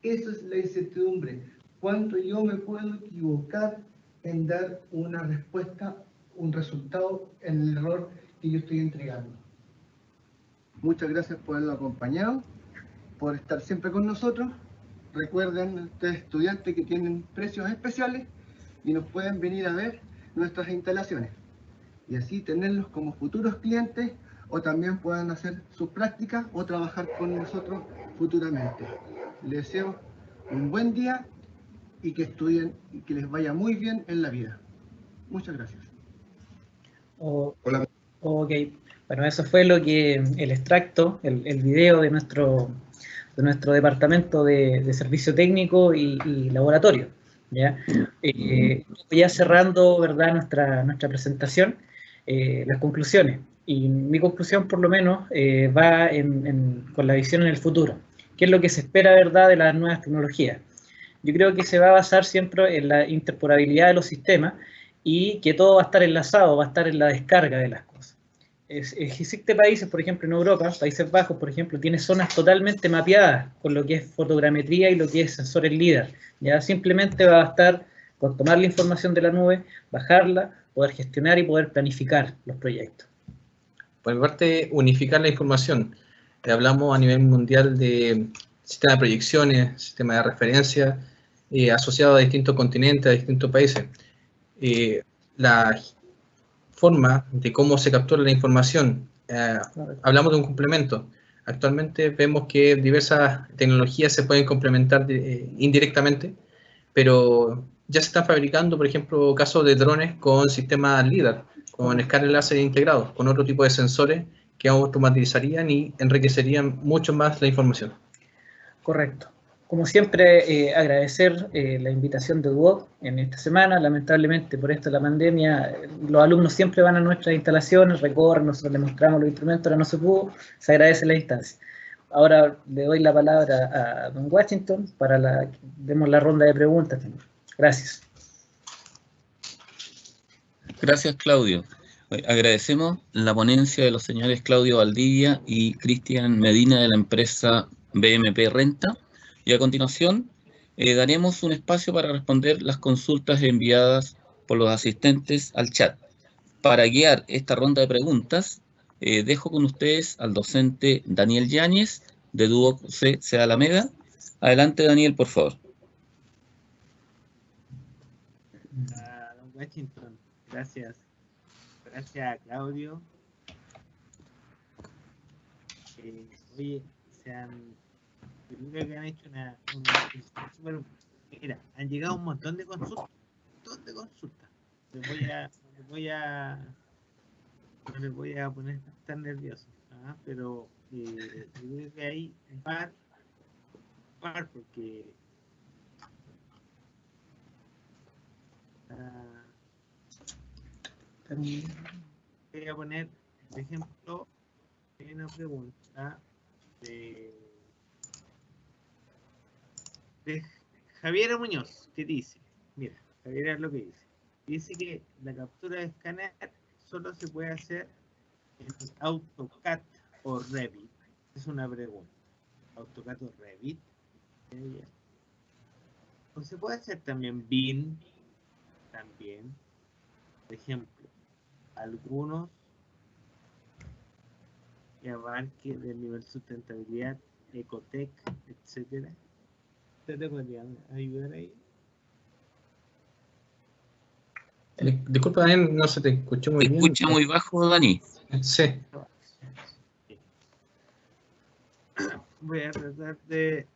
S5: Esa es la incertidumbre. ¿Cuánto yo me puedo equivocar en dar una respuesta, un resultado en el error que yo estoy entregando? Muchas gracias por haberlo acompañado, por estar siempre con nosotros. Recuerden, ustedes estudiantes, que tienen precios especiales y nos pueden venir a ver nuestras instalaciones y así tenerlos como futuros clientes, o también puedan hacer sus prácticas o trabajar con nosotros futuramente. Les deseo un buen día y que estudien y que les vaya muy bien en la vida. Muchas gracias.
S4: Hola.
S2: Ok, bueno, eso fue lo que el extracto, el video de nuestro departamento de servicio técnico y laboratorio. ¿Ya? Ya cerrando, ¿verdad?, nuestra presentación, las conclusiones. Y mi conclusión, por lo menos, va con la visión en el futuro. ¿Qué es lo que se espera, ¿verdad?, de las nuevas tecnologías? Yo creo que se va a basar siempre en la interoperabilidad de los sistemas, y que todo va a estar enlazado, va a estar en la descarga de las cosas. Existen países, por ejemplo en Europa, Países Bajos, por ejemplo, tiene zonas totalmente mapeadas con lo que es fotogrametría y lo que es sensores LIDAR. Ya simplemente va a bastar con tomar la información de la nube, bajarla, poder gestionar y poder planificar los proyectos.
S3: Por mi parte, unificar la información. Hablamos a nivel mundial de sistema de proyecciones, sistema de referencia, asociado a distintos continentes, a distintos países. La forma de cómo se captura la información, hablamos de un complemento. Actualmente vemos que diversas tecnologías se pueden complementar indirectamente, pero ya se están fabricando, por ejemplo, casos de drones con sistemas LIDAR, con escáner láser integrados, con otro tipo de sensores que automatizarían y enriquecerían mucho más la información.
S2: Correcto. Como siempre, agradecer la invitación de Duoc en esta semana. Lamentablemente, por esto de la pandemia, los alumnos siempre van a nuestras instalaciones, recorren, nosotros les mostramos los instrumentos, ahora no se pudo, se agradece la instancia. Ahora le doy la palabra a don Washington para que demos la ronda de preguntas. Gracias.
S1: Gracias, Claudio. Agradecemos la ponencia de los señores Claudio Valdivia y Cristian Medina de la empresa BMP Renta. Y a continuación daremos un espacio para responder las consultas enviadas por los asistentes al chat. Para guiar esta ronda de preguntas, dejo con ustedes al docente Daniel Yáñez, de Duoc C Alameda. Adelante, Daniel, por favor.
S6: Don Washington, gracias. Gracias, Claudio. Oye, yo creo que han hecho una super, mira, han llegado un montón de consultas. No les voy a poner tan nervioso, pero yo creo que hay un par porque voy a poner, por ejemplo, hay una pregunta de Javier Muñoz, que dice, mira, Javier es lo que dice que la captura de escáner solo se puede hacer en AutoCAD o Revit. Es una pregunta. AutoCAD o Revit. O se puede hacer también BIM, también, por ejemplo, algunos que abarque del nivel sustentabilidad, Ecotec, etcétera. ¿Ustedes te podrían ayudar ahí?
S3: Disculpa, Daniel, no se te escuchó muy
S1: ¿Te
S3: bien.
S1: escucha muy bajo, Dani?
S3: Sí.
S6: Voy a tratar de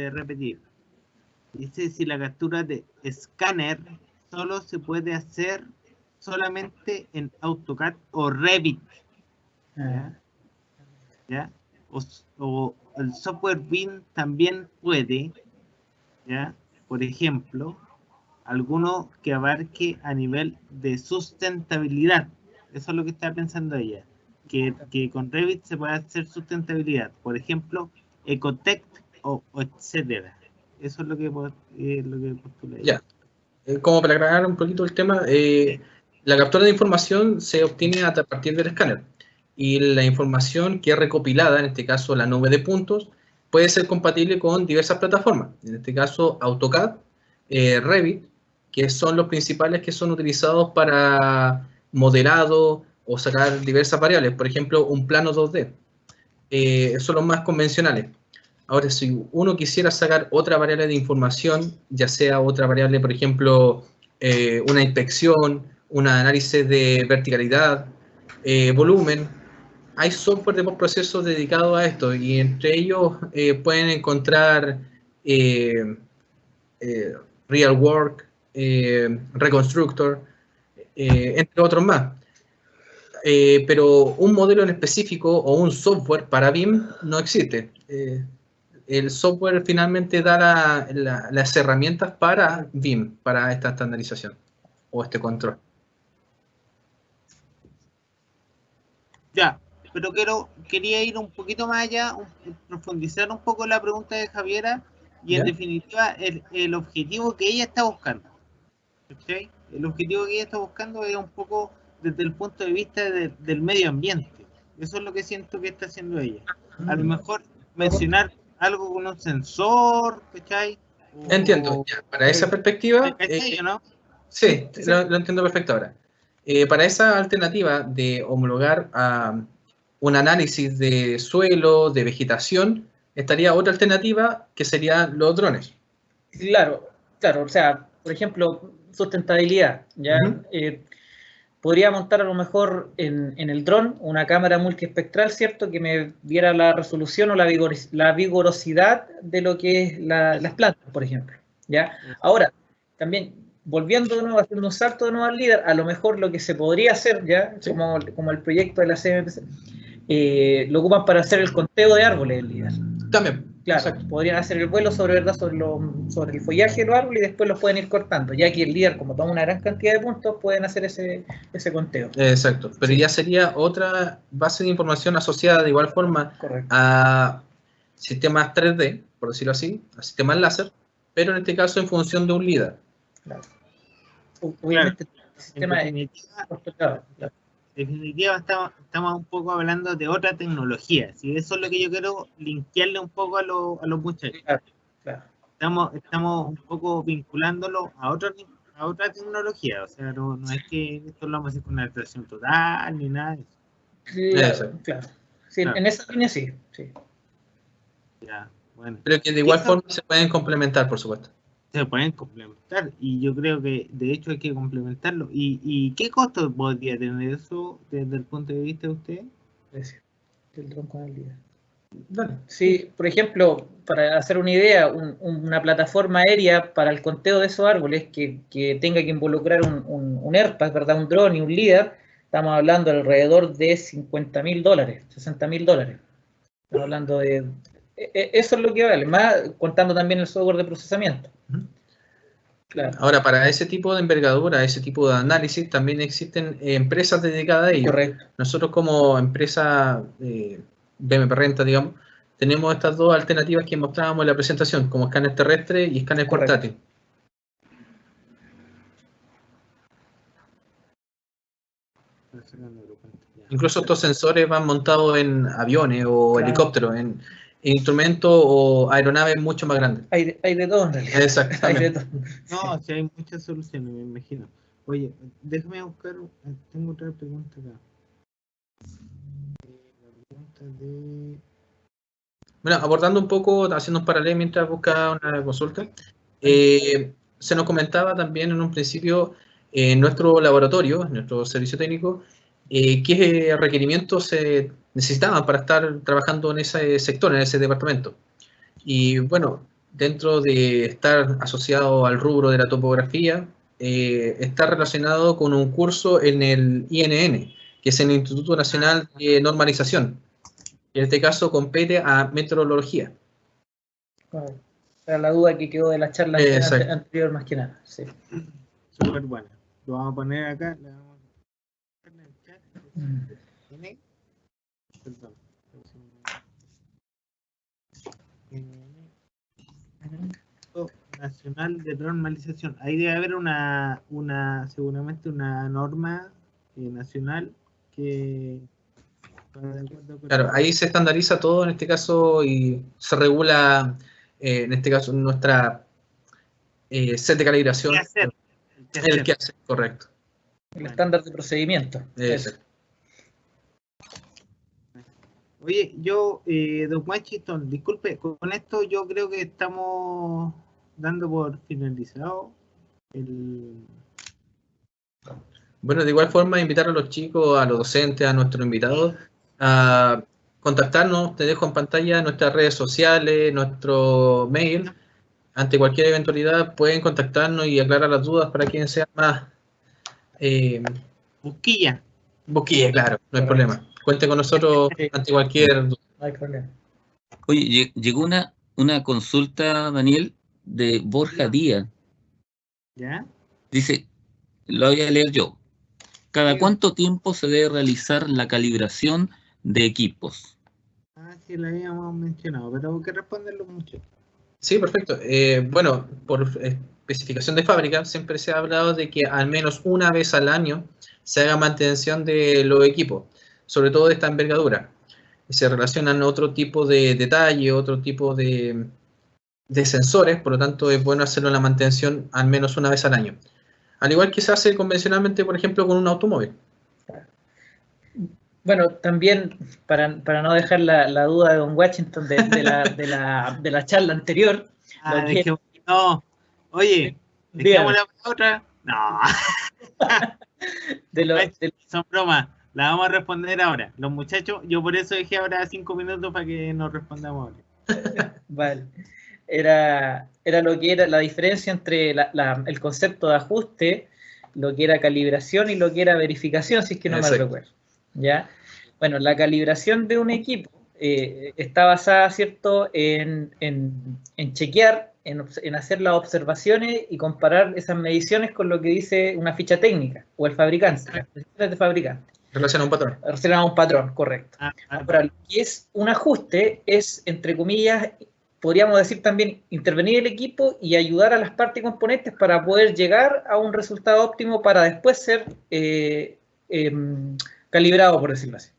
S6: repetir. Dice si la captura de escáner solo se puede hacer solamente en AutoCAD o Revit. ¿Ya? O el software BIM también puede, ¿ya? Por ejemplo, alguno que abarque a nivel de sustentabilidad. Eso es lo que está pensando ella. Que con Revit se puede hacer sustentabilidad. Por ejemplo, Ecotec o etcétera. Eso es lo que postula ella.
S3: Ya. Como para aclarar un poquito el tema, la captura de información se obtiene a partir del escáner. Y la información que es recopilada, en este caso la nube de puntos, puede ser compatible con diversas plataformas. En este caso, AutoCAD, Revit, que son los principales que son utilizados para modelado o sacar diversas variables. Por ejemplo, un plano 2D. Son los más convencionales. Ahora, si uno quisiera sacar otra variable de información, ya sea otra variable, por ejemplo, una inspección, un análisis de verticalidad, volumen, hay software de postproceso dedicado a esto y entre ellos pueden encontrar RealWork, Reconstructor, entre otros más. Pero un modelo en específico o un software para BIM no existe. El software finalmente da las herramientas para BIM, para esta estandarización o este control.
S6: Ya, pero quería ir un poquito más allá, profundizar un poco la pregunta de Javiera y en definitiva el objetivo que ella está buscando. ¿Okay? El objetivo que ella está buscando es un poco desde el punto de vista del medio ambiente. Eso es lo que siento que está haciendo ella. A lo mejor mencionar algo con un sensor, ¿cachai?
S3: Entiendo, ya, para esa perspectiva...
S6: ¿no?
S3: Sí, lo entiendo perfecto ahora. Para esa alternativa de homologar un análisis de suelo, de vegetación, estaría otra alternativa que serían los drones.
S2: Claro, o sea, por ejemplo, sustentabilidad, ¿ya? Podría montar a lo mejor en el dron una cámara multiespectral, ¿cierto? Que me diera la resolución o la vigorosidad de lo que es las plantas, por ejemplo, ¿ya? Ahora, también, volviendo de nuevo, haciendo un salto de nuevo al LIDAR, a lo mejor lo que se podría hacer, ¿ya? Sí. Como el proyecto de la CMPC, lo ocupan para hacer el conteo de árboles el LIDAR.
S3: También.
S2: Claro, exacto. Podrían hacer el vuelo sobre el follaje de los árboles y después los pueden ir cortando, ya que el LIDAR, como toma una gran cantidad de puntos, pueden hacer ese conteo.
S3: Exacto, pero sí, ya sería otra base de información asociada de igual forma a sistemas 3D, por decirlo así, a sistemas láser, pero en este caso en función de un LIDAR.
S2: Claro. Obviamente,
S6: claro.
S2: El sistema
S6: en definitiva estamos un poco hablando de otra tecnología, ¿sí? Eso es lo que yo quiero linkearle un poco a los muchachos.
S2: Claro.
S6: Estamos un poco vinculándolo a otra tecnología, o sea, no es que esto lo vamos a hacer con una alteración total ni nada de eso.
S2: Claro. Sí, en esa línea sí.
S6: Ya, bueno.
S3: Pero que de igual forma se pueden complementar, por supuesto.
S6: Se pueden complementar y yo creo que de hecho hay que complementarlo. ¿Y qué costo podría tener eso desde el punto de vista de usted?
S2: El dron con el LIDAR.
S3: Dale.
S2: Sí, por ejemplo, para hacer una idea, una plataforma aérea para el conteo de esos árboles que tenga que involucrar un AirTag, ¿verdad? Un dron y un LiDAR, estamos hablando de alrededor de $50.000, $60.000. Estamos hablando de... Eso es lo que vale, más contando también el software de procesamiento. Claro.
S3: Ahora, para ese tipo de envergadura, ese tipo de análisis, también existen empresas dedicadas a ello.
S2: Correcto.
S3: Nosotros como empresa BMP Renta, digamos, tenemos estas dos alternativas que mostrábamos en la presentación, como escáner terrestre y escáner portátil. Incluso estos sensores van montados en aviones o helicópteros, en instrumentos o aeronaves mucho más grandes.
S2: Hay de todo en realidad.
S3: Exactamente.
S2: Hay de todo.
S6: No, sí hay muchas soluciones, me imagino. Oye, déjame buscar, tengo otra pregunta acá. La pregunta de...
S3: Bueno, abordando un poco, haciendo un paralelo mientras busca una consulta, se nos comentaba también en un principio en nuestro laboratorio, en nuestro servicio técnico, qué requerimientos se necesitaban para estar trabajando en ese sector, en ese departamento. Y bueno, dentro de estar asociado al rubro de la topografía, está relacionado con un curso en el INN, que es el Instituto Nacional de Normalización. En este caso compete a meteorología.
S2: Bueno, era la duda que quedó de la charla anterior más que nada. Sí.
S6: Súper buena. Lo vamos a poner acá. Le vamos a poner en el chat. Perdón. Nacional de Normalización. Ahí debe haber seguramente una norma nacional que...
S3: Claro, ahí se estandariza todo en este caso y se regula, en este caso, nuestra set de calibración. El que hacer, correcto.
S2: El estándar de procedimiento. Eso.
S6: Oye, yo, don Washington, disculpe, con esto yo creo que estamos dando por finalizado el...
S3: Bueno, de igual forma, invitar a los chicos, a los docentes, a nuestros invitados, a contactarnos. Te dejo en pantalla nuestras redes sociales, nuestro mail. Ante cualquier eventualidad pueden contactarnos y aclarar las dudas para quien sea más...
S6: Busquilla,
S3: claro, no hay problema. Cuente con nosotros ante cualquier duda.
S2: No hay problema.
S1: Oye, llegó una consulta, Daniel, de Borja Díaz.
S6: ¿ya?
S1: Dice, lo voy a leer yo. ¿Cada cuánto tiempo se debe realizar la calibración de equipos?
S6: Sí, la habíamos mencionado, pero que responden los muchachos.
S3: Sí, perfecto. Bueno, por especificación de fábrica, siempre se ha hablado de que al menos una vez al año se haga mantención de los equipos, sobre todo de esta envergadura. Se relacionan otro tipo de detalle, otro tipo de sensores, por lo tanto es bueno hacerlo en la mantención al menos una vez al año. Al igual que se hace convencionalmente, por ejemplo, con un automóvil.
S2: Bueno, también, para no dejar la duda de don Washington de la charla anterior.
S6: No, oye, ¿dejamos la otra? No. Son bromas, la vamos a responder ahora. Los muchachos, yo por eso dejé ahora 5 minutos para que nos respondamos ahora.
S2: Vale. Era lo que era la diferencia entre el concepto de ajuste, lo que era calibración y lo que era verificación, si es que no me recuerdo. ¿Ya? Bueno, la calibración de un equipo está basada, ¿cierto?, en chequear, en hacer las observaciones y comparar esas mediciones con lo que dice una ficha técnica o el fabricante, las decisiones de fabricante.
S3: Relaciona a un patrón.
S2: Relaciona a un patrón, correcto. Ahora, lo que es un ajuste es, entre comillas, podríamos decir también intervenir el equipo y ayudar a las partes y componentes para poder llegar a un resultado óptimo para después ser calibrado, por decirlo así.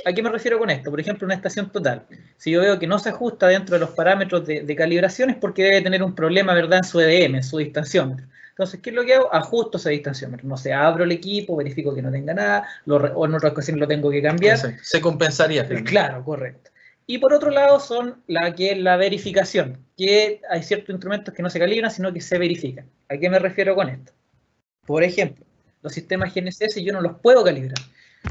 S2: ¿A qué me refiero con esto? Por ejemplo, una estación total. Si yo veo que no se ajusta dentro de los parámetros de calibración es porque debe tener un problema, ¿verdad?, en su EDM, en su distanciómetro. Entonces, ¿qué es lo que hago? Ajusto ese distanciómetro. No sé, abro el equipo, verifico que no tenga nada, o en otras ocasiones lo tengo que cambiar.
S3: Se compensaría.
S2: Claro, correcto. Y por otro lado son la verificación, que hay ciertos instrumentos que no se calibran, sino que se verifican. ¿A qué me refiero con esto? Por ejemplo, los sistemas GNSS yo no los puedo calibrar.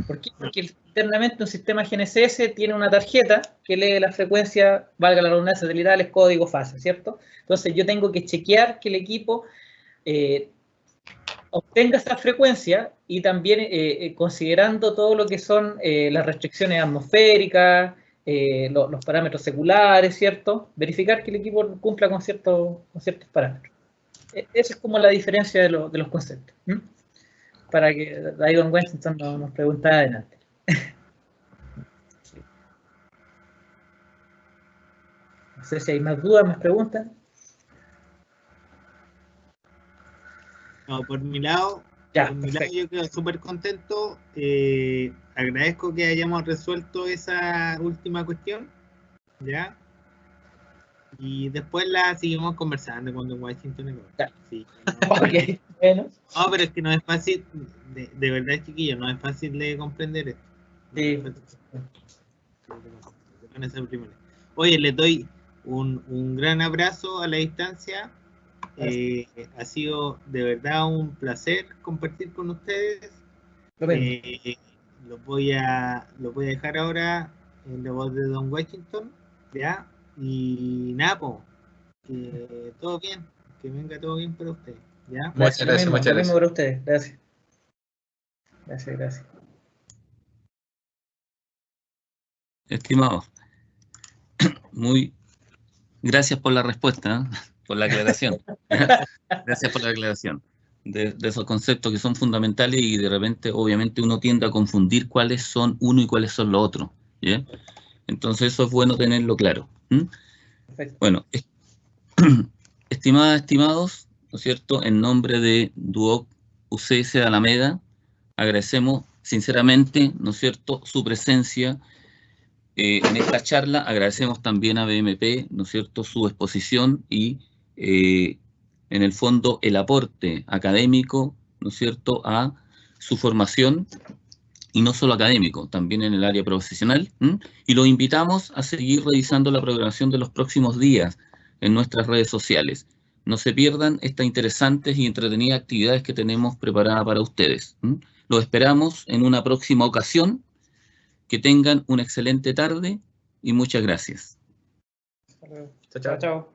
S2: ¿Por qué? Porque internamente un sistema GNSS tiene una tarjeta que lee la frecuencia, valga la redundancia, satelitales, código, fase, ¿cierto? Entonces yo tengo que chequear que el equipo obtenga esa frecuencia y también considerando todo lo que son las restricciones atmosféricas, los parámetros seculares, ¿cierto? Verificar que el equipo cumpla con ciertos parámetros. Esa es como la diferencia de los conceptos. Para que ahí don Washington nos pregunte adelante. No sé si hay más dudas, más preguntas.
S6: No, por mi lado,
S2: Ya,
S6: yo quedo súper contento. Agradezco que hayamos resuelto esa última cuestión, ¿ya? Y después la seguimos conversando con don Washington. Sí, no,
S2: ok, bueno.
S6: No, pero es que no es fácil, de verdad, chiquillos, no es fácil de comprender esto.
S2: Sí.
S6: Oye, les doy un gran abrazo a la distancia. Ha sido de verdad un placer compartir con ustedes. Los voy a dejar ahora en la voz de don Washington, ¿ya? Y nada, que todo bien, que venga todo bien para ustedes, ¿ya?
S3: Muchas gracias.
S2: Lo mismo para ustedes, gracias. Gracias.
S1: Estimados, gracias por la respuesta, por la aclaración. Gracias por la aclaración de esos conceptos que son fundamentales y de repente, obviamente, uno tiende a confundir cuáles son uno y cuáles son los otros. ¿Ya? Entonces, eso es bueno tenerlo claro.
S2: Perfecto.
S1: Bueno, estimados, ¿no es cierto? En nombre de Duoc UCS Alameda, agradecemos sinceramente, ¿no es cierto?, su presencia en esta charla. Agradecemos también a BMP, ¿no es cierto?, su exposición y, en el fondo, el aporte académico, ¿no es cierto?, a su formación, y no solo académico, también en el área profesional. Y los invitamos a seguir revisando la programación de los próximos días en nuestras redes sociales. No se pierdan estas interesantes y entretenidas actividades que tenemos preparadas para ustedes. Los esperamos en una próxima ocasión. Que tengan una excelente tarde y muchas gracias.
S2: Chao.